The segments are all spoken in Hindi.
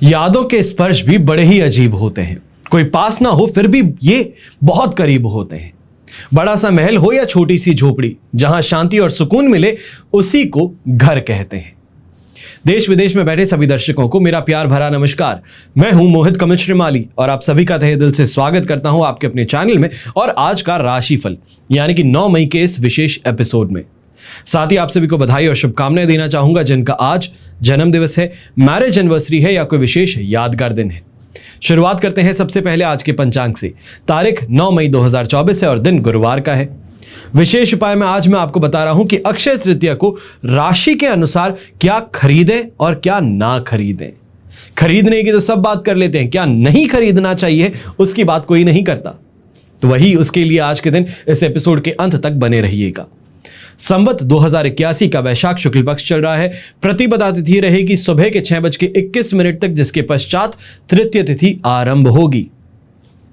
यादों के स्पर्श भी बड़े ही अजीब होते हैं। कोई पास ना हो फिर भी ये बहुत करीब होते हैं। बड़ा सा महल हो या छोटी सी झोपड़ी, जहां शांति और सुकून मिले उसी को घर कहते हैं। देश विदेश में बैठे सभी दर्शकों को मेरा प्यार भरा नमस्कार। मैं हूं मोहित कमित श्रीमाली और आप सभी का तहे दिल से स्वागत करता हूं आपके अपने चैनल में और आज का राशिफल यानी कि 9 मई के इस विशेष एपिसोड में। साथ ही आप सभी को बधाई और शुभकामनाएं देना चाहूंगा जिनका आज जन्म दिवस है, मैरिज एनिवर्सरी है या कोई विशेष यादगार दिन है। शुरुआत करते हैं सबसे पहले आज के पंचांग से। तारीख 9 मई 2024 है और दिन गुरुवार का है। विशेष उपाय में आज मैं आपको बता रहा हूं कि अक्षय तृतीया को राशि के अनुसार क्या खरीदें और क्या ना खरीदें। खरीदने की तो सब बात कर लेते हैं, क्या नहीं खरीदना चाहिए उसकी बात कोई नहीं करता। तो वही उसके लिए आज के दिन इस एपिसोड के अंत तक बने रहिएगा। संवत 2081 का वैशाख शुक्ल पक्ष चल रहा है। प्रतिपदा तिथि रहेगी सुबह के 6:21 तक, जिसके पश्चात तृतीय तिथि आरंभ होगी।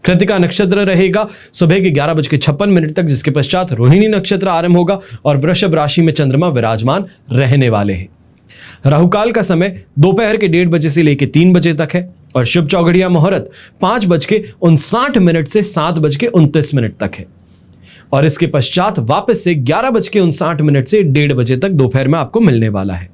कृतिका नक्षत्र रहेगा सुबह के 11:56 तक, जिसके पश्चात रोहिणी नक्षत्र आरंभ होगा और वृषभ राशि में चंद्रमा विराजमान रहने वाले हैं। राहुकाल का समय दोपहर के 1:30 से लेकर 3 बजे तक है और शुभ चौघड़िया मुहूर्त 5:59 से 7:29 तक है और इसके पश्चात वापस से 11:59 से 1:30 बजे तक दोपहर में आपको मिलने वाला है।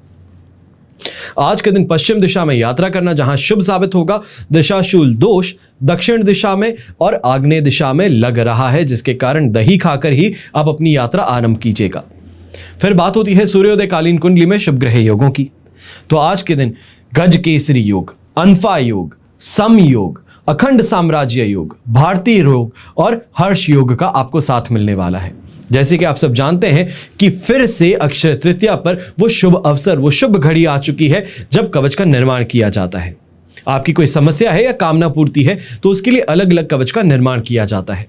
आज के दिन पश्चिम दिशा में यात्रा करना जहां शुभ साबित होगा। दिशाशूल दोष दक्षिण दिशा में और आग्नेय दिशा में लग रहा है, जिसके कारण दही खाकर ही आप अपनी यात्रा आरंभ कीजिएगा। फिर बात होती है सूर्योदय कालीन कुंडली में शुभ ग्रह योगों की। तो आज के दिन गज केसरी योग, अनफा योग, सम योग, अखंड साम्राज्य योग, भारतीय योग और हर्ष योग का आपको साथ मिलने वाला है। जैसे कि आप सब जानते हैं कि फिर से अक्षय तृतीया पर वो शुभ अवसर, वो शुभ घड़ी आ चुकी है जब कवच का निर्माण किया जाता है। आपकी कोई समस्या है या कामना पूर्ति है तो उसके लिए अलग अलग कवच का निर्माण किया जाता है।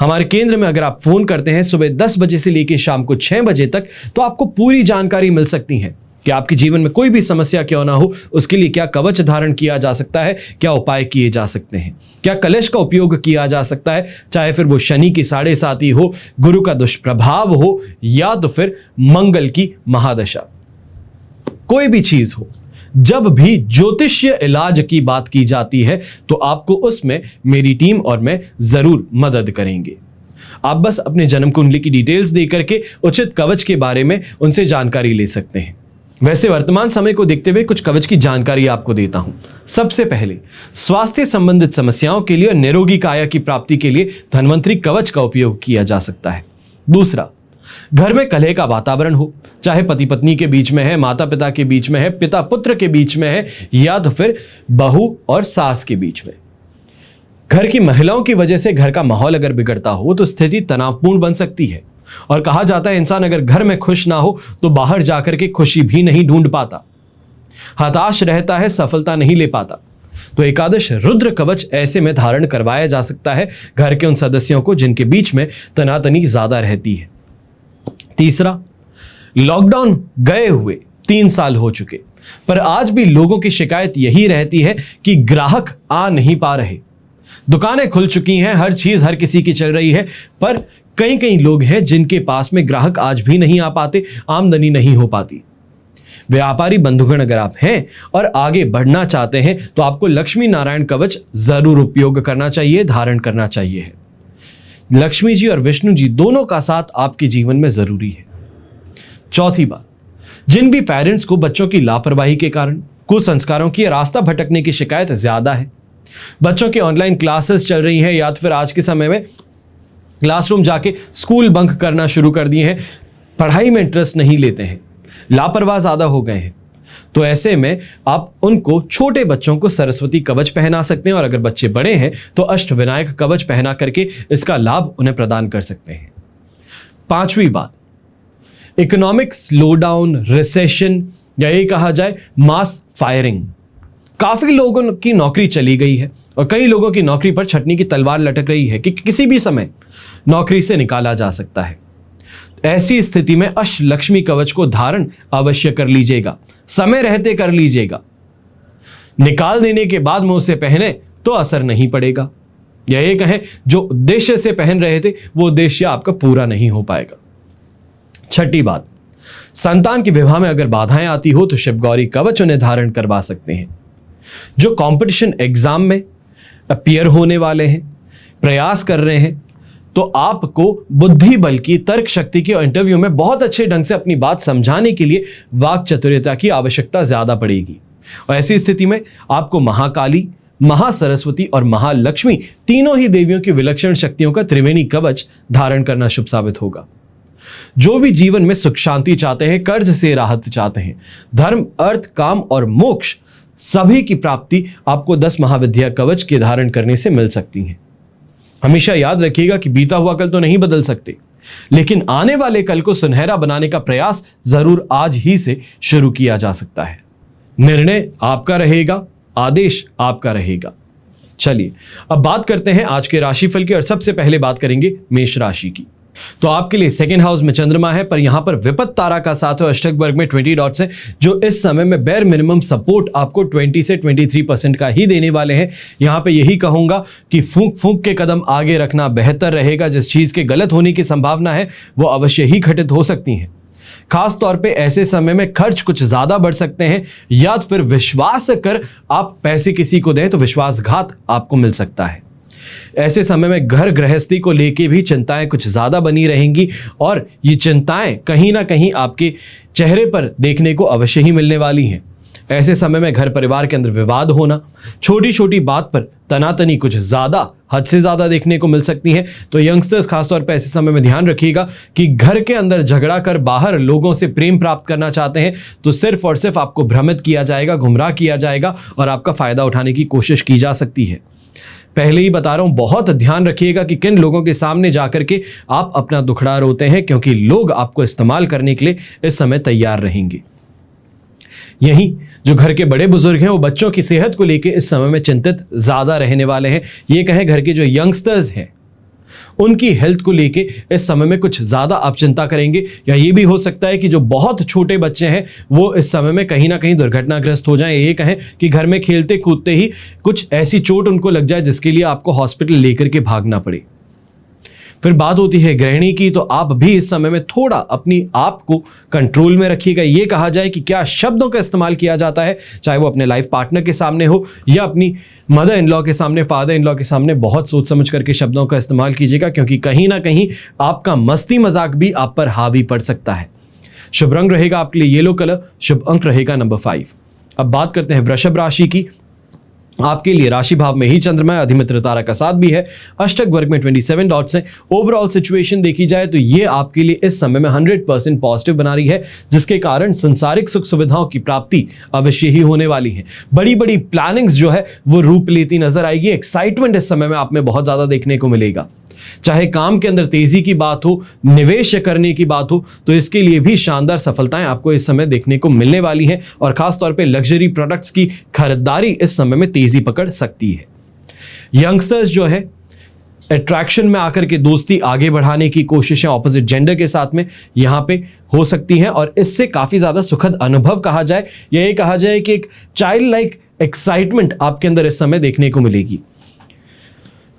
हमारे केंद्र में अगर आप फोन करते हैं सुबह 10 बजे से लेकर शाम को 6 बजे तक तो आपको पूरी जानकारी मिल सकती है कि आपके जीवन में कोई भी समस्या क्यों ना हो उसके लिए क्या कवच धारण किया जा सकता है, क्या उपाय किए जा सकते हैं, क्या कलश का उपयोग किया जा सकता है, चाहे फिर वो शनि की 7.5 हो, गुरु का दुष्प्रभाव हो या तो फिर मंगल की महादशा। कोई भी चीज हो, जब भी ज्योतिषीय इलाज की बात की जाती है तो आपको उसमें मेरी टीम और मैं जरूर मदद करेंगे। आप बस अपने जन्म कुंडली की डिटेल्स दे करके उचित कवच के बारे में उनसे जानकारी ले सकते हैं। वैसे वर्तमान समय को देखते हुए कुछ कवच की जानकारी आपको देता हूं। सबसे पहले स्वास्थ्य संबंधित समस्याओं के लिए निरोगी काया की प्राप्ति के लिए धन्वंतरी कवच का उपयोग किया जा सकता है। दूसरा, घर में कलह का वातावरण हो, चाहे पति पत्नी के बीच में है, माता पिता के बीच में है, पिता पुत्र के बीच में है या तो फिर बहू और सास के बीच में। घर की महिलाओं की वजह से घर का माहौल अगर बिगड़ता हो तो स्थिति तनावपूर्ण बन सकती है और कहा जाता है इंसान अगर घर में खुश ना हो तो बाहर जाकर के खुशी भी नहीं ढूंढ पाता, हताश रहता है, सफलता नहीं ले पाता। तो एकादश रुद्र कवच ऐसे में धारण करवाया जा सकता है घर के उन सदस्यों को जिनके बीच में तनातनी ज्यादा रहती है। तीसरा, लॉकडाउन गए हुए 3 साल हो चुके पर आज भी लोगों की शिकायत यही रहती है कि ग्राहक आ नहीं पा रहे। दुकानें खुल चुकी हैं, हर चीज हर किसी की चल रही है, पर कई लोग हैं जिनके पास में ग्राहक आज भी नहीं आ पाते, आमदनी नहीं हो पाती। व्यापारी बंधुगण अगर आप हैं और आगे बढ़ना चाहते हैं तो आपको लक्ष्मी नारायण कवच जरूर उपयोग करना चाहिए, धारण करना चाहिए। लक्ष्मी जी और विष्णु जी दोनों का साथ आपके जीवन में जरूरी है। चौथी बात, जिन भी पेरेंट्स को बच्चों की लापरवाही के कारण कुसंस्कारों की रास्ता भटकने की शिकायत ज्यादा है, बच्चों की ऑनलाइन क्लासेस चल रही हैं या तो फिर आज के समय में क्लासरूम जाके स्कूल बंक करना शुरू कर दिए हैं, पढ़ाई में इंटरेस्ट नहीं लेते हैं, लापरवाह ज्यादा हो गए हैं, तो ऐसे में आप उनको, छोटे बच्चों को सरस्वती कवच पहना सकते हैं और अगर बच्चे बड़े हैं तो अष्ट विनायक कवच पहना करके इसका लाभ उन्हें प्रदान कर सकते हैं। पांचवी बात, इकोनॉमिक स्लोडाउन, रिसेशन या ये कहा जाए मास फायरिंग। काफी लोगों की नौकरी चली गई है और कई लोगों की नौकरी पर छटनी की तलवार लटक रही है कि किसी भी समय नौकरी से निकाला जा सकता है। ऐसी स्थिति में अष्टलक्ष्मी कवच को धारण अवश्य कर लीजिएगा, समय रहते कर लीजिएगा। निकाल देने के बाद में उसे पहने तो असर नहीं पड़ेगा, या ये कहें जो उद्देश्य से पहन रहे थे वो उद्देश्य आपका पूरा नहीं हो पाएगा। छठी बात, संतान के विवाह में अगर बाधाएं आती हो तो शिव गौरी कवच उन्हें धारण करवा सकते हैं। जो कंपटीशन एग्जाम में अपीयर होने वाले हैं, प्रयास कर रहे हैं, तो आपको बुद्धि बल की, तर्क शक्ति की और इंटरव्यू में बहुत अच्छे ढंग से अपनी बात समझाने के लिए वाक चातुर्यता की आवश्यकता ज्यादा पड़ेगी। और ऐसी स्थिति में आपको महाकाली, महासरस्वती और महालक्ष्मी तीनों ही देवियों की विलक्षण शक्तियों का त्रिवेणी कवच धारण करना शुभ साबित होगा। जो भी जीवन में सुख शांति चाहते हैं, कर्ज से राहत चाहते हैं, धर्म, अर्थ, काम और मोक्ष सभी की प्राप्ति आपको 10 महाविद्या कवच के धारण करने से मिल सकती है। हमेशा याद रखिएगा कि बीता हुआ कल तो नहीं बदल सकते, लेकिन आने वाले कल को सुनहरा बनाने का प्रयास जरूर आज ही से शुरू किया जा सकता है। निर्णय आपका रहेगा, आदेश आपका रहेगा। चलिए अब बात करते हैं आज के राशिफल की, और सबसे पहले बात करेंगे मेष राशि की। तो आपके लिए सेकंड हाउस में चंद्रमा है, पर यहां पर विपत्त तारा का साथ है, अष्टक वर्ग में 20 डॉट्स है, जो इस समय में बेर मिनिमम सपोर्ट आपको 20 से 23% का ही देने वाले हैं। यहां पे यही कहूंगा कि फूंक फूंक के कदम आगे रखना बेहतर रहेगा। जिस चीज के गलत होने की संभावना है वो अवश्य ही घटित हो सकती है। खास तौर पे ऐसे समय में खर्च कुछ ज्यादा बढ़ सकते हैं, या फिर विश्वास कर आप पैसे किसी को दें तो विश्वासघात आपको मिल सकता है। ऐसे समय में घर गृहस्थी को लेके भी चिंताएं कुछ ज्यादा बनी रहेंगी, और ये चिंताएं कहीं ना कहीं आपके चेहरे पर देखने को अवश्य ही मिलने वाली हैं। ऐसे समय में घर परिवार के अंदर विवाद होना, छोटी छोटी बात पर तनातनी कुछ ज्यादा, हद से ज्यादा देखने को मिल सकती है। तो यंगस्टर्स खासतौर पर ऐसे समय में ध्यान रखिएगा कि घर के अंदर झगड़ा कर बाहर लोगों से प्रेम प्राप्त करना चाहते हैं तो सिर्फ और सिर्फ आपको भ्रमित किया जाएगा, गुमराह किया जाएगा और आपका फायदा उठाने की कोशिश की जा सकती है। पहले ही बता रहा हूं, बहुत ध्यान रखिएगा कि किन लोगों के सामने जाकर के आप अपना दुखड़ा रोते हैं, क्योंकि लोग आपको इस्तेमाल करने के लिए इस समय तैयार रहेंगे। यहीं जो घर के बड़े बुजुर्ग हैं वो बच्चों की सेहत को लेकर इस समय में चिंतित ज्यादा रहने वाले हैं। ये कहें घर के जो यंगस्टर्स हैं उनकी हेल्थ को लेके इस समय में कुछ ज्यादा आप चिंता करेंगे, या ये भी हो सकता है कि जो बहुत छोटे बच्चे हैं वो इस समय में कहीं ना कहीं दुर्घटनाग्रस्त हो जाएं। ये कहें कि घर में खेलते कूदते ही कुछ ऐसी चोट उनको लग जाए जिसके लिए आपको हॉस्पिटल लेकर के भागना पड़े। फिर बात होती है गृहिणी की, तो आप भी इस समय में थोड़ा अपनी आप को कंट्रोल में रखिएगा। ये कहा जाए कि क्या शब्दों का इस्तेमाल किया जाता है, चाहे वो अपने लाइफ पार्टनर के सामने हो या अपनी मदर इन लॉ के सामने, फादर इन लॉ के सामने, बहुत सोच समझ करके शब्दों का इस्तेमाल कीजिएगा, क्योंकि कहीं ना कहीं आपका मस्ती मजाक भी आप पर हावी पड़ सकता है। शुभ रंग रहेगा आपके लिए येलो कलर, शुभ अंक रहेगा नंबर 5। अब बात करते हैं वृषभ राशि की। आपके लिए राशि भाव में ही चंद्रमा, अधिमित्र तारा का साथ भी है, अष्टक वर्ग में 27 डॉट्स हैं। ओवरऑल सिचुएशन देखी जाए तो ये आपके लिए इस समय में 100% पॉजिटिव बना रही है, जिसके कारण संसारिक सुख सुविधाओं की प्राप्ति अवश्य ही होने वाली है। बड़ी बड़ी प्लानिंग्स जो है वो रूप लेती नजर आएगी। एक्साइटमेंट इस समय में आप में बहुत ज्यादा देखने को मिलेगा। चाहे काम के अंदर तेजी की बात हो, निवेश करने की बात हो, तो इसके लिए भी शानदार सफलताएं आपको इस समय देखने को मिलने वाली हैं, और खास तौर पे लग्जरी प्रोडक्ट्स की खरीदारी इस समय में तेजी पकड़ सकती है। यंगस्टर्स जो है अट्रैक्शन में आकर के दोस्ती आगे बढ़ाने की कोशिशें ऑपोजिट जेंडर के साथ में यहां पे हो सकती हैं, और इससे काफी ज्यादा सुखद अनुभव कहा जाए, यही कहा जाए कि एक चाइल्ड लाइक एक्साइटमेंट आपके अंदर इस समय देखने को मिलेगी।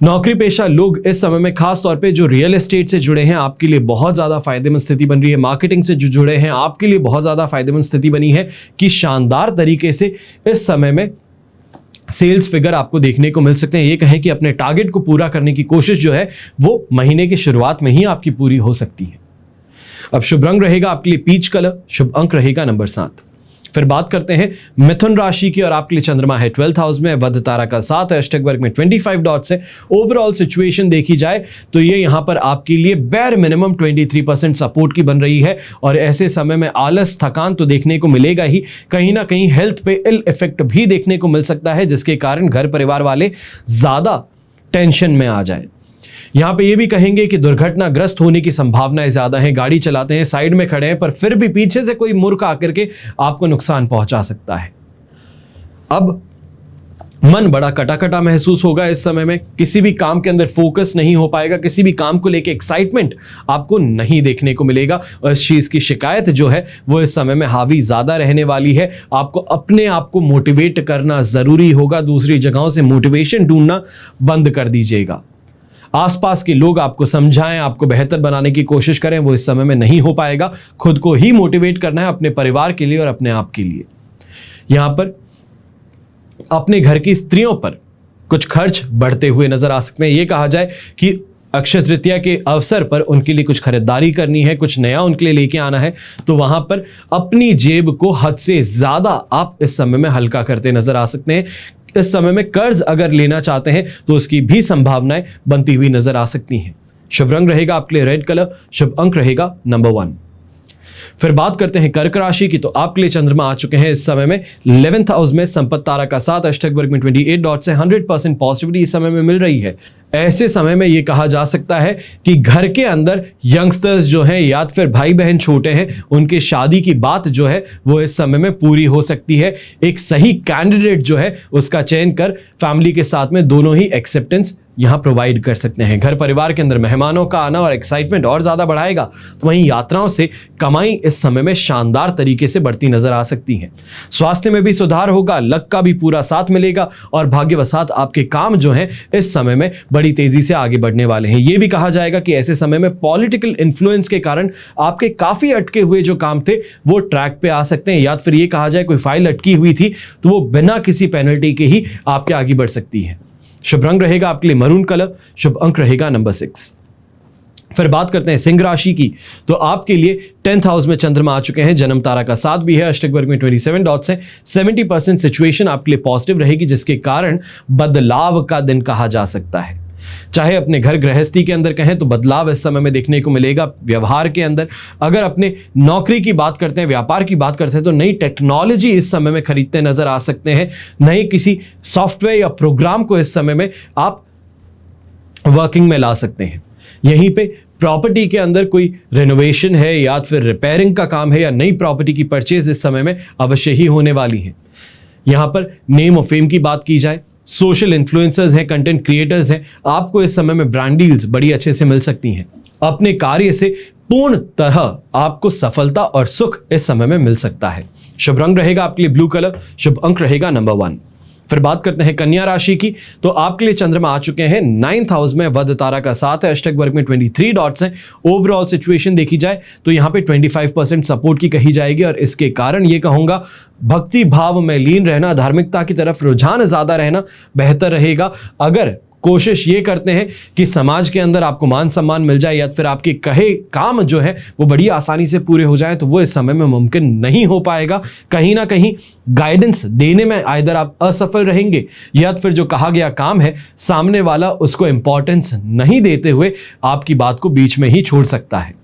नौकरी पेशा लोग इस समय में खास तौर पे जो रियल एस्टेट से जुड़े हैं आपके लिए बहुत ज्यादा फायदेमंद स्थिति बन रही है। मार्केटिंग से जो जुड़े हैं आपके लिए बहुत ज्यादा फायदेमंद स्थिति बनी है कि शानदार तरीके से इस समय में सेल्स फिगर आपको देखने को मिल सकते हैं। ये कहें कि अपने टारगेट को पूरा करने की कोशिश जो है वो महीने की शुरुआत में ही आपकी पूरी हो सकती है। अब शुभ रंग रहेगा आपके लिए पीच कलर, शुभ अंक रहेगा नंबर 7। फिर बात करते हैं मिथुन राशि की, और आपके लिए चंद्रमा है 12th हाउस में, बुध तारा का साथ है, अष्टक वर्ग में 25 डॉट्स है। ओवरऑल सिचुएशन देखी जाए तो ये यहां पर आपके लिए बेर मिनिमम 23% सपोर्ट की बन रही है, और ऐसे समय में आलस, थकान तो देखने को मिलेगा ही, कहीं ना कहीं हेल्थ पे इल इफेक्ट भी देखने को मिल सकता है, जिसके कारण घर परिवार वाले ज्यादा टेंशन में आ जाए। यहां पे ये भी कहेंगे कि दुर्घटनाग्रस्त होने की संभावनाएं ज्यादा हैं। गाड़ी चलाते हैं, साइड में खड़े हैं, पर फिर भी पीछे से कोई मूर्ख आकर के आपको नुकसान पहुंचा सकता है। अब मन बड़ा कटा-कटा महसूस होगा इस समय में, किसी भी काम के अंदर फोकस नहीं हो पाएगा, किसी भी काम को लेके एक्साइटमेंट आपको नहीं देखने को मिलेगा, और इस चीज की शिकायत जो है वो इस समय में हावी ज्यादा रहने वाली है। आपको अपने आप को मोटिवेट करना जरूरी होगा, दूसरी जगहों से मोटिवेशन ढूंढना बंद कर दीजिएगा। आसपास के लोग आपको समझाएं, आपको बेहतर बनाने की कोशिश करें, वो इस समय में नहीं हो पाएगा। खुद को ही मोटिवेट करना है अपने परिवार के लिए और अपने आप के लिए। यहां पर अपने घर की स्त्रियों पर कुछ खर्च बढ़ते हुए नजर आ सकते हैं। ये कहा जाए कि अक्षय तृतीया के अवसर पर उनके लिए कुछ खरीदारी करनी है, कुछ नया उनके लिए लेके आना है, तो वहां पर अपनी जेब को हद से ज्यादा आप इस समय में हल्का करते नजर आ सकते हैं। इस समय में कर्ज अगर लेना चाहते हैं तो उसकी भी संभावनाएं बनती हुई नजर आ सकती हैं। शुभ रंग रहेगा आपके लिए रेड कलर, शुभ अंक रहेगा नंबर 1। फिर बात करते हैं कर्क राशि की, तो आपके लिए चंद्रमा आ चुके हैं इस समय में 11th हाउस में, संपत्ति तारा का साथ, अष्टक वर्ग में 28 डॉट से 100% पॉजिटिविटी इस समय में मिल रही है। ऐसे समय में यह कहा जा सकता है कि घर के अंदर यंगस्टर्स जो हैं या फिर भाई बहन छोटे हैं, उनके शादी की बात जो है वो इस समय में पूरी हो सकती है। एक सही कैंडिडेट जो है उसका चयन कर फैमिली के साथ में दोनों ही एक्सेप्टेंस यहां प्रोवाइड कर सकते हैं। घर परिवार के अंदर मेहमानों का आना और एक्साइटमेंट और ज्यादा बढ़ाएगा। तो वहीं यात्राओं से कमाई इस समय में शानदार तरीके से बढ़ती नजर आ सकती है। स्वास्थ्य में भी सुधार होगा, लक का भी पूरा साथ मिलेगा और भाग्यवशात आपके काम जो हैं इस समय में बड़ी तेजी से आगे बढ़ने वाले हैं। यह भी कहा जाएगा कि ऐसे समय में पॉलिटिकल इन्फ्लुएंस के कारण आपके काफी अटके हुए जो काम थे वो ट्रैक पे आ सकते हैं, या फिर यह कहा जाए कोई फाइल अटकी हुई थी तो वो बिना किसी पेनल्टी के ही आपके आगे बढ़ सकती है। शुभ रंग रहेगा आपके लिए मरून कलर, शुभ अंक रहेगा नंबर 6। फिर बात करते हैं सिंह राशि की, तो आपके लिए 10th हाउस में चंद्रमा आ चुके हैं, जन्म तारा का साथ भी है, अष्टक वर्ग में 27 डॉट्स हैं। 70% सिचुएशन आपके लिए पॉजिटिव रहेगी, जिसके कारण बदलाव का दिन कहा जा सकता है। चाहे अपने घर गृहस्थी के अंदर कहें तो बदलाव इस समय में देखने को मिलेगा। व्यवहार के अंदर अगर अपने नौकरी की बात करते हैं, व्यापार की बात करते हैं, तो नई टेक्नोलॉजी इस समय में खरीदते नजर आ सकते हैं। नए किसी सॉफ्टवेयर या प्रोग्राम को इस समय में आप वर्किंग में ला सकते हैं। यहीं पे प्रॉपर्टी के अंदर कोई रेनोवेशन है या फिर रिपेयरिंग का काम है या नई प्रॉपर्टी की परचेज इस समय में अवश्य ही होने वाली है। यहां पर नेम और फेम की बात की जाए, सोशल इन्फ्लुएंसर्स हैं, कंटेंट क्रिएटर्स हैं, आपको इस समय में ब्रांड डील्स बड़ी अच्छे से मिल सकती हैं। अपने कार्य से पूर्ण तरह आपको सफलता और सुख इस समय में मिल सकता है। शुभ रंग रहेगा आपके लिए ब्लू कलर, शुभ अंक रहेगा नंबर 1। फिर बात करते हैं कन्या राशि की, तो आपके लिए चंद्रमा आ चुके हैं 9th हाउस में, वध तारा का साथ है, अष्टक वर्ग में 23 डॉट्स हैं। ओवरऑल सिचुएशन देखी जाए तो यहां पे 25% सपोर्ट की कही जाएगी और इसके कारण ये कहूंगा भक्ति भाव में लीन रहना, धार्मिकता की तरफ रुझान ज्यादा रहना बेहतर रहेगा। अगर कोशिश ये करते हैं कि समाज के अंदर आपको मान सम्मान मिल जाए या फिर आपके कहे काम जो है वो बड़ी आसानी से पूरे हो जाए, तो वो इस समय में मुमकिन नहीं हो पाएगा। कहीं ना कहीं गाइडेंस देने में आइदर आप असफल रहेंगे या फिर जो कहा गया काम है सामने वाला उसको इंपॉर्टेंस नहीं देते हुए आपकी बात को बीच में ही छोड़ सकता है।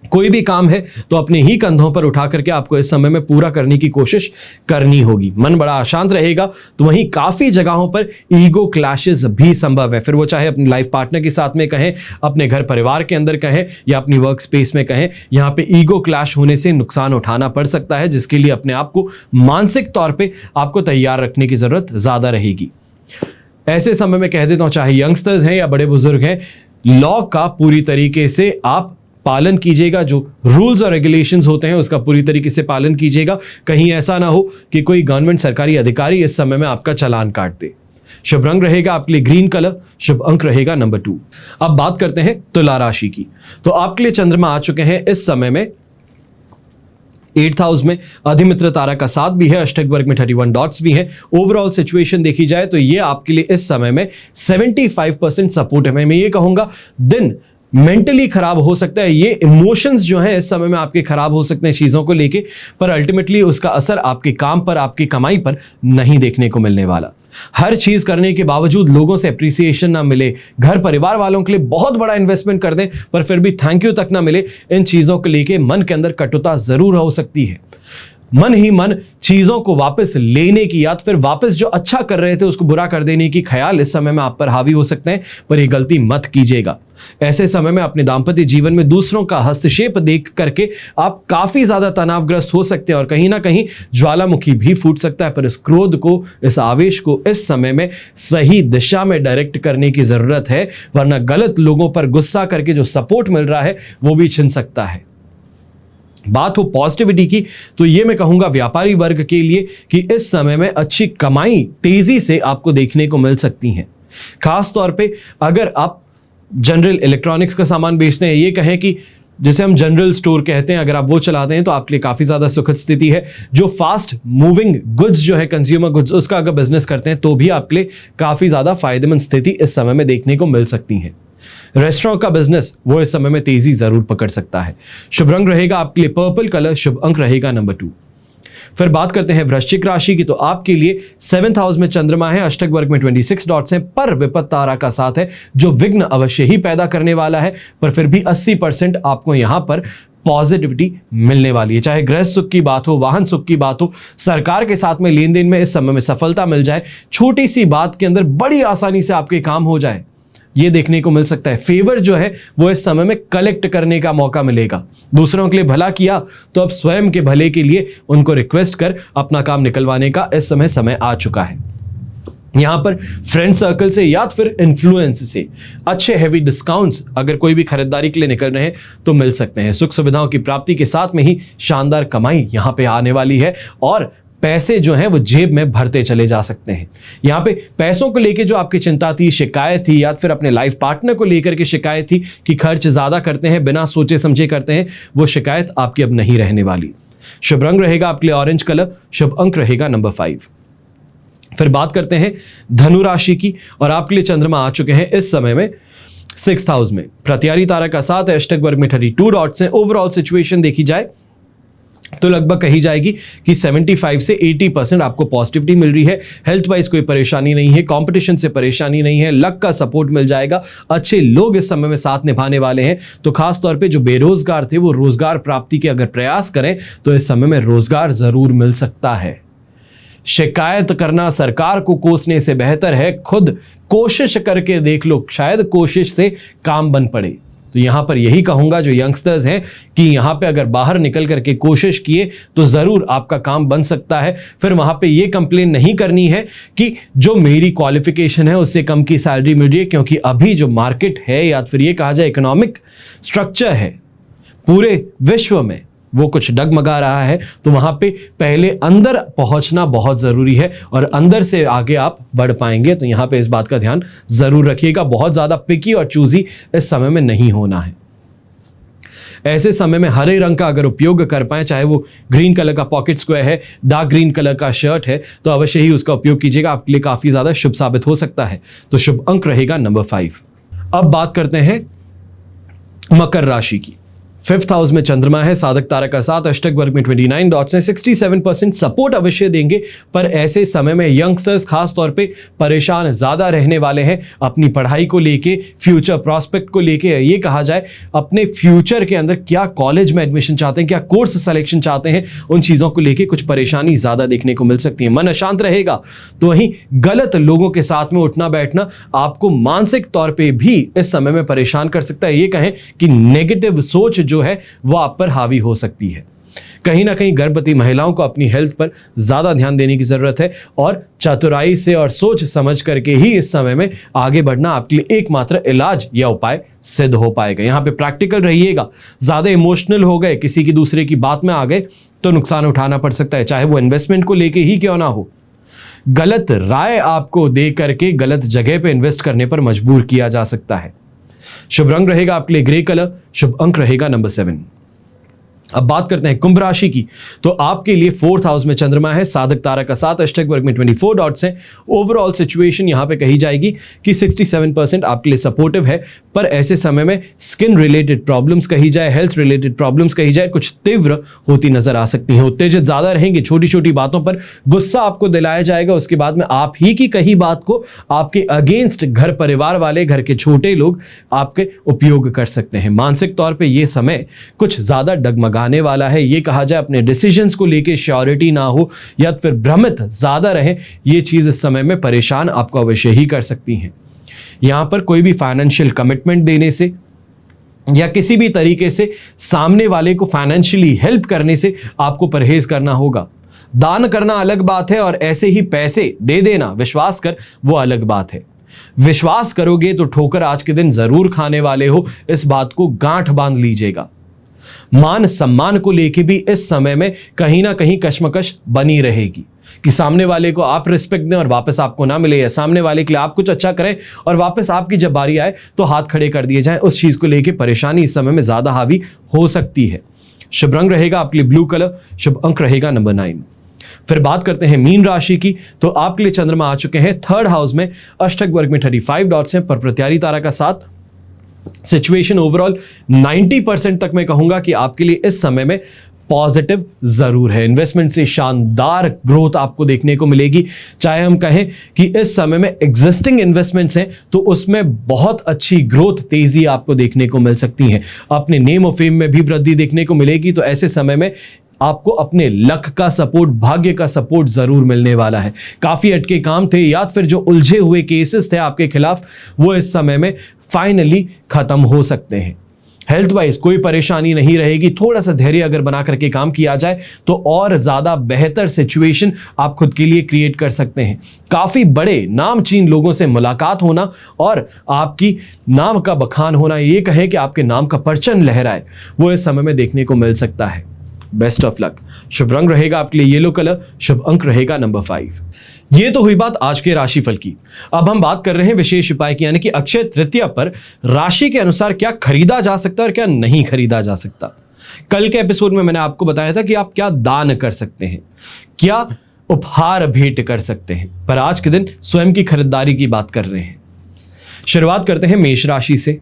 कोई भी काम है तो अपने ही कंधों पर उठा करके आपको इस समय में पूरा करने की कोशिश करनी होगी। मन बड़ा अशांत रहेगा, तो वहीं काफी जगहों पर ईगो क्लैशेस भी संभव है। फिर वो चाहे अपने लाइफ पार्टनर के साथ में कहें, अपने घर परिवार के अंदर कहें या अपनी वर्क स्पेस में कहें, यहाँ पे ईगो क्लैश होने से नुकसान उठाना पड़ सकता है, जिसके लिए अपने आप को मानसिक तौर पर आपको तैयार रखने की जरूरत ज्यादा रहेगी। ऐसे समय में कह देता हूं, चाहे यंगस्टर्स हैं या बड़े बुजुर्ग हैं, लॉ का पूरी तरीके से आप पालन कीजिएगा। जो रूल्स और रेगुलेशंस होते हैं उसका पूरी तरीके से पालन कीजिएगा। कहीं ऐसा ना हो कि कोई गवर्नमेंट सरकारी अधिकारी इस समय में आपका चालान काट दे। शुभ रंग रहेगा आपके लिए ग्रीन कलर, शुभ अंक रहेगा नंबर 2। अब बात करते हैं तुला राशि की, तो आपके लिए चंद्रमा आ चुके हैं इस समय में 8th हाउस में, अधिमित्र तारा का साथ भी है, अष्टक वर्ग में 31 डॉट्स भी हैं। ओवरऑल सिचुएशन देखी जाए तो ये आपके लिए इस समय में 75% सपोर्ट है। मैं ये कहूंगा दिन मेंटली खराब हो सकता है, ये इमोशंस जो हैं इस समय में आपके खराब हो सकते हैं चीजों को लेके, पर अल्टीमेटली उसका असर आपके काम पर, आपकी कमाई पर नहीं देखने को मिलने वाला। हर चीज करने के बावजूद लोगों से अप्रिसिएशन ना मिले, घर परिवार वालों के लिए बहुत बड़ा इन्वेस्टमेंट कर दें पर फिर भी थैंक यू तक ना मिले, इन चीजों को लेके मन के अंदर कटुता जरूर हो सकती है। मन ही मन चीजों को वापस लेने की या फिर वापस जो अच्छा कर रहे थे उसको बुरा कर देने की ख्याल इस समय में आप पर हावी हो सकते हैं, पर यह गलती मत कीजिएगा। ऐसे समय में अपने दांपत्य जीवन में दूसरों का हस्तक्षेप देख करके आप काफी ज्यादा तनावग्रस्त हो सकते हैं और कहीं ना कहीं ज्वालामुखी भी फूट सकता है। पर इस क्रोध को, इस आवेश को इस समय में सही दिशा में डायरेक्ट करने की जरूरत है, वरना गलत लोगों पर गुस्सा करके जो सपोर्ट मिल रहा है वो भी छिन सकता है। बात हो पॉजिटिविटी की, तो ये मैं कहूंगा व्यापारी वर्ग के लिए कि इस समय में अच्छी कमाई तेजी से आपको देखने को मिल सकती है। खास तौर पे अगर आप जनरल इलेक्ट्रॉनिक्स का सामान बेचते हैं, ये कहें कि जिसे हम जनरल स्टोर कहते हैं, अगर आप वो चलाते हैं तो आपके लिए काफी ज्यादा सुखद स्थिति है। जो फास्ट मूविंग गुड्स जो है, कंज्यूमर गुड्स, उसका अगर बिजनेस करते हैं तो भी आपके लिए काफी ज्यादा फायदेमंद स्थिति इस समय में देखने को मिल सकती है। रेस्टोरेंट का बिजनेस वो इस समय में तेजी जरूर पकड़ सकता है। शुभ रंग रहेगा आपके लिए पर्पल कलर, शुभ अंक रहेगा नंबर 2। फिर बात करते हैं वृश्चिक राशि की, तो आपके लिए 7th हाउस में चंद्रमा है, अष्टक वर्ग में 26 डॉट्स हैं, पर विपत्त तारा का साथ है जो विघ्न अवश्य ही पैदा करने वाला है, पर फिर भी 80% आपको यहां पर पॉजिटिविटी मिलने वाली है। चाहे गृह सुख की बात हो, वाहन सुख की बात हो, सरकार के साथ में लेन देन में इस समय में सफलता मिल जाए, छोटी सी बात के अंदर बड़ी आसानी से आपके काम हो जाए, ये देखने को मिल सकता है। फेवर जो है वो इस समय में कलेक्ट करने का मौका मिलेगा। दूसरों के लिए भला किया तो अब स्वयं के भले के लिए उनको रिक्वेस्ट कर अपना काम निकलवाने का इस समय आ चुका है। यहां पर फ्रेंड सर्कल से या फिर इन्फ्लुएंस से अच्छे हैवी डिस्काउंट्स अगर कोई भी खरीदारी के लिए निकल रहे हैं तो मिल सकते हैं। सुख सुविधाओं की प्राप्ति के साथ में ही शानदार कमाई यहां पे आने वाली है और पैसे जो हैं वो जेब में भरते चले जा सकते हैं। यहाँ पे पैसों को लेके जो आपकी चिंता थी, शिकायत थी, या फिर अपने लाइफ पार्टनर को लेकर के शिकायत थी कि खर्च ज्यादा करते हैं, बिना सोचे समझे करते हैं, वो शिकायत आपकी अब नहीं रहने वाली। शुभ रंग रहेगा आपके लिए ऑरेंज कलर, शुभ अंक रहेगा नंबर 5। फिर बात करते हैं धनु राशि की, और आपके लिए चंद्रमा आ चुके हैं इस समय में 6th हाउस में। प्रत्यारी तारा का साथ है, अष्टक वर्ग में 32 डॉट्स हैं। ओवरऑल सिचुएशन देखी जाए तो लगभग कही जाएगी कि 75 से 80% आपको पॉजिटिविटी मिल रही है। हेल्थ वाइज कोई परेशानी नहीं है, कंपटीशन से परेशानी नहीं है, लक का सपोर्ट मिल जाएगा, अच्छे लोग इस समय में साथ निभाने वाले हैं। तो खास तौर पे जो बेरोजगार थे वो रोजगार प्राप्ति के अगर प्रयास करें तो इस समय में रोजगार जरूर मिल सकता है। शिकायत करना सरकार को कोसने से बेहतर है खुद कोशिश करके देख लो, शायद कोशिश से काम बन पड़े। तो यहां पर यही कहूंगा जो यंगस्टर्स हैं कि यहां पे अगर बाहर निकल करके कोशिश किए तो जरूर आपका काम बन सकता है। फिर वहां पे ये कंप्लेन नहीं करनी है कि जो मेरी क्वालिफिकेशन है उससे कम की सैलरी मिल रही है, क्योंकि अभी जो मार्केट है या फिर ये कहा जाए इकोनॉमिक स्ट्रक्चर है पूरे विश्व में वो कुछ डगमगा रहा है। तो वहां पे पहले अंदर पहुंचना बहुत जरूरी है और अंदर से आगे आप बढ़ पाएंगे। तो यहां पे इस बात का ध्यान जरूर रखिएगा, बहुत ज्यादा पिकी और चूजी इस समय में नहीं होना है। ऐसे समय में हरे रंग का अगर उपयोग कर पाए, चाहे वो ग्रीन कलर का पॉकेट स्क्वायर है, डार्क ग्रीन कलर का शर्ट है, तो अवश्य ही उसका उपयोग कीजिएगा, आपके लिए काफी ज्यादा शुभ साबित हो सकता है। तो शुभ अंक रहेगा नंबर 5। अब बात करते हैं मकर राशि की। 5th हाउस में चंद्रमा है, साधक तारा का साथ, अष्टक वर्ग में 29 डॉट्स हैं। 67% सपोर्ट अवश्य देंगे, पर ऐसे समय में यंगस्टर्स खास तौर पे परेशान ज्यादा रहने वाले हैं अपनी पढ़ाई को लेके, फ्यूचर प्रॉस्पेक्ट को लेके। ये कहा जाए अपने फ्यूचर के अंदर क्या कॉलेज में एडमिशन चाहते हैं, क्या कोर्स सिलेक्शन चाहते हैं, उन चीजों को लेके कुछ परेशानी ज्यादा देखने को मिल सकती है। मन अशांत रहेगा, तो वहीं गलत लोगों के साथ में उठना बैठना आपको मानसिक तौर पर भी इस समय में परेशान कर सकता है। ये कहें कि नेगेटिव सोच जो है वो आप पर हावी हो सकती है। कहीं ना कहीं गर्भवती महिलाओं को अपनी हेल्थ पर ज्यादा ध्यान देने की जरूरत है और चतुराई से और सोच समझ करके ही इस समय में आगे बढ़ना आपके लिए एकमात्र इलाज या उपाय सिद्ध हो पाएगा। यहां पे प्रैक्टिकल रहिएगा, ज्यादा इमोशनल हो गए, किसी की दूसरे की बात में आ गए तो नुकसान उठाना पड़ सकता है, चाहे वो इन्वेस्टमेंट को लेके ही क्यों ना हो। गलत राय आपको दे करके गलत जगह पे इन्वेस्ट करने पर मजबूर किया जा सकता है। शुभ रंग रहेगा आपके लिए ग्रे कलर, शुभ अंक रहेगा नंबर 7। अब बात करते हैं कुंभ राशि की, तो आपके लिए 4th हाउस में चंद्रमा है, साधक तारा का साथ, अष्टक वर्ग में 24 डॉट्स हैं। ओवरऑल सिचुएशन यहां पे कही जाएगी कि 67% आपके लिए सपोर्टिव है, पर ऐसे समय में स्किन रिलेटेड प्रॉब्लम्स कही जाए, हेल्थ रिलेटेड प्रॉब्लम्स कही जाए, कुछ तीव्र होती नजर आ सकती हैं। उत्तेजित ज्यादा रहेंगे, छोटी छोटी बातों पर गुस्सा आपको दिलाया जाएगा, उसके बाद में आप ही की कही बात को आपके अगेंस्ट घर परिवार वाले, घर के छोटे लोग आपके उपयोग कर सकते हैं। मानसिक तौर पर यह समय कुछ ज्यादा डगमगा आने वाला है। ये कहा जाए अपने डिसीजंस को लेके श्योरिटी ना हो या फिर भ्रमित ज्यादा रहे, ये चीज इस समय में परेशान आपको अवश्य ही कर सकती है। यहां पर कोई भी फाइनेंशियल कमिटमेंट देने से या किसी भी तरीके से सामने वाले को फाइनेंशियली हेल्प करने से आपको परहेज करना होगा। दान करना अलग बात है और ऐसे ही पैसे दे देना, विश्वास कर, वो अलग बात है। विश्वास करोगे तो ठोकर आज के दिन जरूर खाने वाले हो, इस बात को गांठ बांध लीजिएगा। मान सम्मान को लेके भी इस समय में कहीं ना कहीं कश्मकश बनी रहेगी। कि सामने वाले को आप रिस्पेक्ट दें और वापस आपको ना मिले, या सामने वाले के लिए आप कुछ अच्छा करें और वापस आपकी जब बारी आए तो हाथ खड़े कर दिए जाए। उस चीज को लेकर परेशानी इस समय में ज्यादा हावी हो सकती है। शुभ रंग रहेगा आपके लिए ब्लू कलर, शुभ अंक रहेगा नंबर 9। फिर बात करते हैं मीन राशि की। तो आपके लिए चंद्रमा आ चुके हैं 3rd हाउस में, अष्टक वर्ग में 35 डॉट्स हैं, पर प्रत्यारी तारा का साथ। सिचुएशन ओवरऑल 90% तक मैं कहूंगा कि आपके लिए इस समय में पॉजिटिव जरूर है। इन्वेस्टमेंट से शानदार ग्रोथ आपको देखने को मिलेगी। चाहे हम कहें कि इस समय में एग्जिस्टिंग इन्वेस्टमेंट्स हैं तो उसमें बहुत अच्छी ग्रोथ, तेजी आपको देखने को मिल सकती है। अपने नेम और फेम में भी वृद्धि देखने को मिलेगी। तो ऐसे समय में आपको अपने लक का सपोर्ट, भाग्य का सपोर्ट जरूर मिलने वाला है। काफी अटके काम थे या फिर जो उलझे हुए केसेस थे आपके खिलाफ, वो इस समय में फाइनली खत्म हो सकते हैं। हेल्थ वाइज कोई परेशानी नहीं रहेगी। थोड़ा सा धैर्य अगर बना करके काम किया जाए तो और ज्यादा बेहतर सिचुएशन आप खुद के लिए क्रिएट कर सकते हैं। काफी बड़े नामचीन लोगों से मुलाकात होना और आपकी नाम का बखान होना, ये कहे कि आपके नाम का परचम लहराए, वो इस समय में देखने को मिल सकता है। Best of luck. शुभ रंग रहेगा आपके लिए येलो कलर, शुभ अंक रहेगा नंबर 5। ये तो हुई बात आज के राशिफल की। अब हम बात कर रहे हैं विशेष उपाय की, यानी कि अक्षय तृतीया पर राशि के अनुसार क्या खरीदा जा सकता है और क्या नहीं खरीदा जा सकता। कल के एपिसोड में मैंने आपको बताया था कि आप क्या दान कर सकते हैं, क्या उपहार भेंट कर सकते हैं, पर आज के दिन स्वयं की खरीदारी की बात कर रहे हैं। शुरुआत करते हैं मेष राशि से।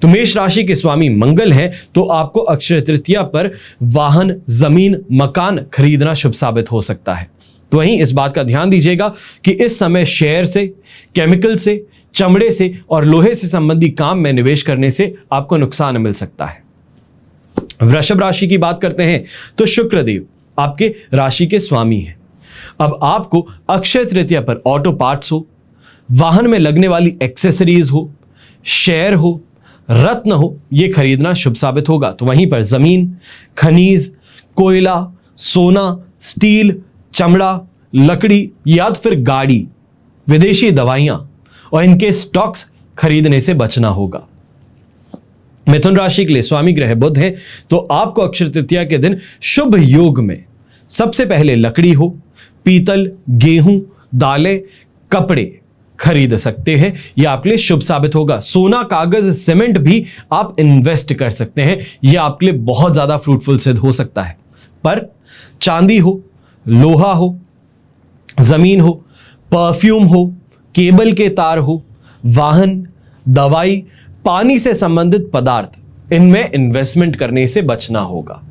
तो मेष राशि के स्वामी मंगल हैं, तो आपको अक्षय तृतीया पर वाहन, जमीन, मकान खरीदना शुभ साबित हो सकता है। तो वहीं इस बात का ध्यान दीजिएगा कि इस समय शेयर से, केमिकल से, चमड़े से और लोहे से संबंधी काम में निवेश करने से आपको नुकसान मिल सकता है। वृषभ राशि की बात करते हैं तो शुक्र देव आपके राशि के स्वामी हैं। अब आपको अक्षय तृतीया पर ऑटो पार्ट्स हो, वाहन में लगने वाली एक्सेसरीज हो, शेयर हो, रत्न हो, ये खरीदना शुभ साबित होगा। तो वहीं पर जमीन, खनिज, कोयला, सोना, स्टील, चमड़ा, लकड़ी या फिर गाड़ी, विदेशी दवाइयां और इनके स्टॉक्स खरीदने से बचना होगा। मिथुन राशि के लिए स्वामी ग्रह बुध है, तो आपको अक्षय तृतीया के दिन शुभ योग में सबसे पहले लकड़ी हो, पीतल, गेहूं, दालें, कपड़े खरीद सकते हैं। यह आपके लिए शुभ साबित होगा। सोना, कागज, सीमेंट भी आप इन्वेस्ट कर सकते हैं। यह आपके लिए बहुत ज्यादा फ्रूटफुल सिद्ध हो सकता है। पर चांदी हो, लोहा हो, जमीन हो, परफ्यूम हो, केबल के तार हो, वाहन, दवाई, पानी से संबंधित पदार्थ, इनमें इन्वेस्टमेंट करने से बचना होगा।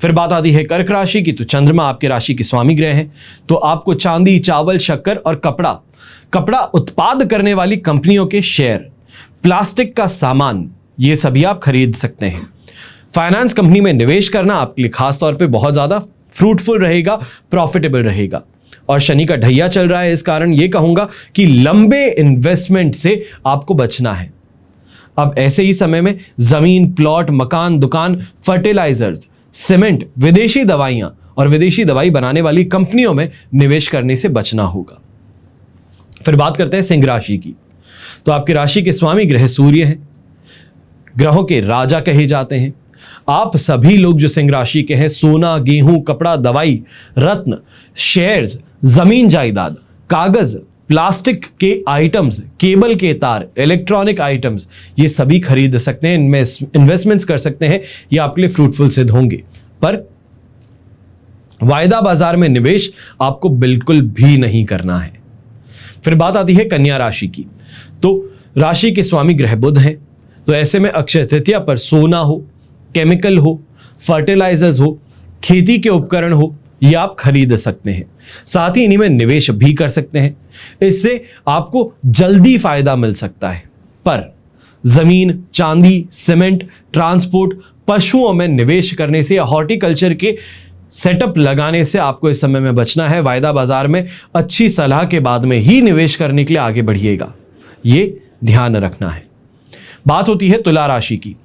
फिर बात आती है कर्क राशि की। तो चंद्रमा आपके राशि के स्वामी ग्रह हैं, तो आपको चांदी, चावल, शक्कर और कपड़ा उत्पाद करने वाली कंपनियों के शेयर, प्लास्टिक का सामान, ये सभी आप खरीद सकते हैं। फाइनेंस कंपनी में निवेश करना आपके लिए खास तौर पे बहुत ज्यादा फ्रूटफुल रहेगा, प्रॉफिटेबल रहेगा। और शनि का ढैया चल रहा है, इस कारण ये कहूंगा कि लंबे इन्वेस्टमेंट से आपको बचना है। अब ऐसे ही समय में जमीन, प्लॉट, मकान, दुकान, फर्टिलाइजर्स, सीमेंट, विदेशी दवाइयां और विदेशी दवाई बनाने वाली कंपनियों में निवेश करने से बचना होगा। फिर बात करते हैं सिंह राशि की। तो आपकी राशि के स्वामी ग्रह सूर्य हैं, ग्रहों के राजा कहे जाते हैं। आप सभी लोग जो सिंह राशि के हैं, सोना, गेहूं, कपड़ा, दवाई, रत्न, शेयर्स, जमीन जायदाद, कागज, प्लास्टिक के आइटम्स, केबल के तार, इलेक्ट्रॉनिक आइटम्स, ये सभी खरीद सकते हैं, इनमें इन्वेस्टमेंट्स कर सकते हैं। ये आपके लिए फ्रूटफुल सिद्ध होंगे। पर वायदा बाजार में निवेश आपको बिल्कुल भी नहीं करना है। फिर बात आती है कन्या राशि की। तो राशि के स्वामी ग्रह बुध हैं, तो ऐसे में अक्षय तृतीया पर सोना हो, केमिकल हो, फर्टिलाइजर्स हो, खेती के उपकरण हो, ये आप खरीद सकते हैं। साथ ही इन्हीं में निवेश भी कर सकते हैं। इससे आपको जल्दी फायदा मिल सकता है। पर जमीन, चांदी, सीमेंट, ट्रांसपोर्ट, पशुओं में निवेश करने से या हॉर्टिकल्चर के सेटअप लगाने से आपको इस समय में बचना है। वायदा बाजार में अच्छी सलाह के बाद में ही निवेश करने के लिए आगे बढ़िएगा, ये ध्यान रखना है। बात होती है तुला राशि की।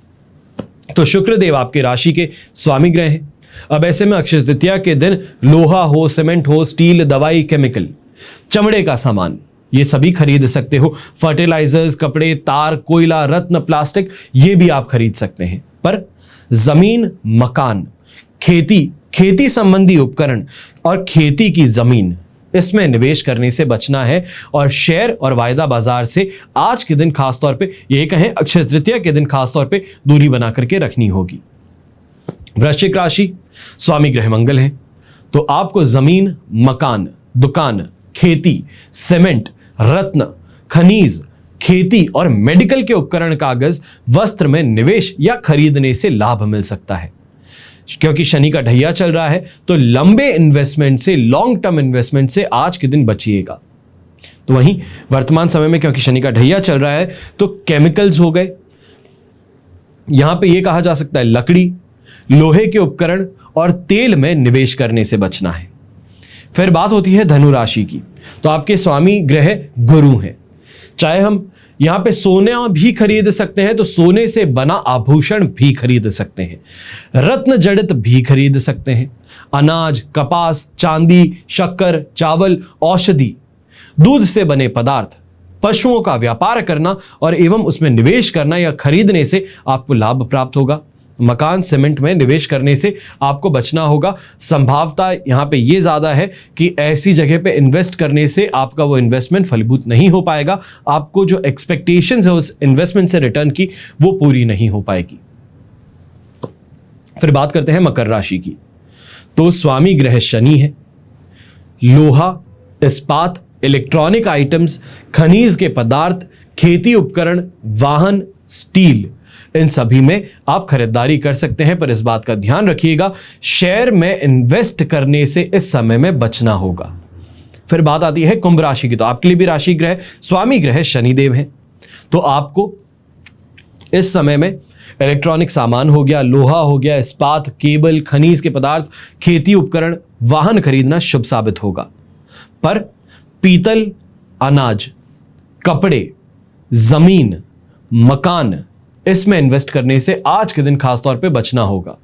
तो शुक्रदेव आपके राशि के स्वामी ग्रह हैं। अब ऐसे में अक्षय तृतीया के दिन लोहा हो, सीमेंट हो, स्टील, दवाई, केमिकल, चमड़े का सामान, ये सभी खरीद सकते हो। फर्टिलाइजर्स, कपड़े, तार, कोयला, रत्न, प्लास्टिक, ये भी आप खरीद सकते हैं। पर जमीन, मकान, खेती संबंधी उपकरण और खेती की जमीन, इसमें निवेश करने से बचना है और शेयर और वायदा बाजार से आज के दिन खासतौर पे, ये कहें अक्षय तृतीया के दिन खासतौर पे दूरी बना करके रखनी होगी। वृश्चिक राशि, स्वामी ग्रह मंगल है, तो आपको जमीन, मकान, दुकान, खेती, सीमेंट, रत्न, खनिज, खेती और मेडिकल के उपकरण, कागज, वस्त्र में निवेश या खरीदने से लाभ मिल सकता है। क्योंकि शनि का ढैया चल रहा है तो लंबे इन्वेस्टमेंट से, लॉन्ग टर्म इन्वेस्टमेंट से आज के दिन बचिएगा। तो वहीं वर्तमान समय में क्योंकि शनि का ढैया चल रहा है तो केमिकल्स हो गए, यहां पे यह कहा जा सकता है लकड़ी, लोहे के उपकरण और तेल में निवेश करने से बचना है। फिर बात होती है धनु राशि की, तो आपके स्वामी ग्रह गुरु हैं। चाहे हम यहां पे सोना भी खरीद सकते हैं तो सोने से बना आभूषण भी खरीद सकते हैं, रत्न जड़ित भी खरीद सकते हैं, अनाज, कपास, चांदी, शक्कर, चावल, औषधि, दूध से बने पदार्थ, पशुओं का व्यापार करना और एवं उसमें निवेश करना या खरीदने से आपको लाभ प्राप्त होगा। मकान, सीमेंट में निवेश करने से आपको बचना होगा। संभावना यहां पे ये ज्यादा है कि ऐसी जगह पे इन्वेस्ट करने से आपका वो इन्वेस्टमेंट फलीभूत नहीं हो पाएगा, आपको जो एक्सपेक्टेशंस है उस इन्वेस्टमेंट से रिटर्न की वो पूरी नहीं हो पाएगी। फिर बात करते हैं मकर राशि की, तो स्वामी ग्रह शनि है। लोहा, इस्पात, इलेक्ट्रॉनिक आइटम्स, खनिज के पदार्थ, खेती उपकरण, वाहन, स्टील, इन सभी में आप खरीदारी कर सकते हैं, पर इस बात का ध्यान रखिएगा शेयर में इन्वेस्ट करने से इस समय में बचना होगा। फिर बात आती है कुंभ राशि की, तो आपके लिए भी राशि ग्रह स्वामी ग्रह शनिदेव हैं, तो आपको इस समय में इलेक्ट्रॉनिक सामान हो गया, लोहा हो गया, इस्पात, केबल, खनिज के पदार्थ, खेती उपकरण, वाहन खरीदना शुभ साबित होगा। पर पीतल, अनाज, कपड़े, जमीन, मकान, इसमें इन्वेस्ट करने से आज के दिन खासतौर पे बचना होगा।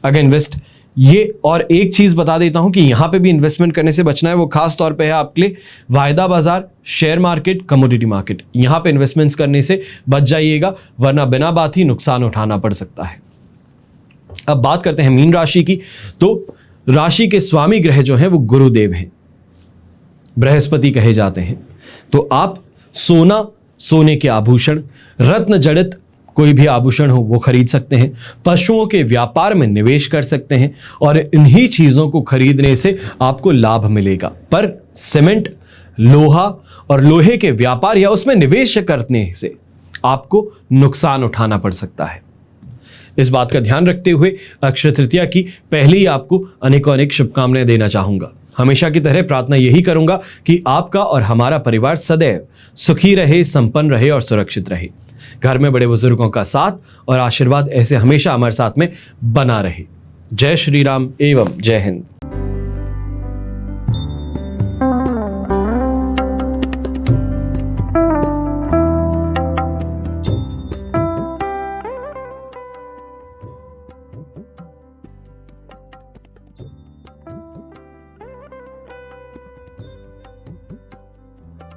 अगर इन्वेस्ट, ये और एक चीज बता देता हूं कि यहां पे भी इन्वेस्टमेंट करने से बचना है, वो खास तौर पे है आपके लिए वायदा बाजार, शेयर मार्केट, कमोडिटी मार्केट, यहां पे इन्वेस्टमेंट्स करने से बच जाइएगा, वरना बिना बात ही नुकसान उठाना पड़ सकता है। अब बात करते हैं मीन राशि की, तो राशि के स्वामी ग्रह जो हैं वो गुरुदेव हैं, बृहस्पति कहे जाते हैं। तो आप सोना, सोने के आभूषण, रत्न जड़ित कोई भी आभूषण हो वो खरीद सकते हैं, पशुओं के व्यापार में निवेश कर सकते हैं और इन्हीं चीजों को खरीदने से आपको लाभ मिलेगा। पर सीमेंट, लोहा और लोहे के व्यापार या उसमें निवेश करने से आपको नुकसान उठाना पड़ सकता है। इस बात का ध्यान रखते हुए अक्षय तृतीया की पहले ही आपको अनेकों अनेक शुभकामनाएं देना चाहूंगा। हमेशा की तरह प्रार्थना यही करूंगा कि आपका और हमारा परिवार सदैव सुखी रहे, संपन्न रहे और सुरक्षित रहे। घर में बड़े बुजुर्गों का साथ और आशीर्वाद ऐसे हमेशा हमारे साथ में बना रहे। जय श्री राम एवं जय हिंद।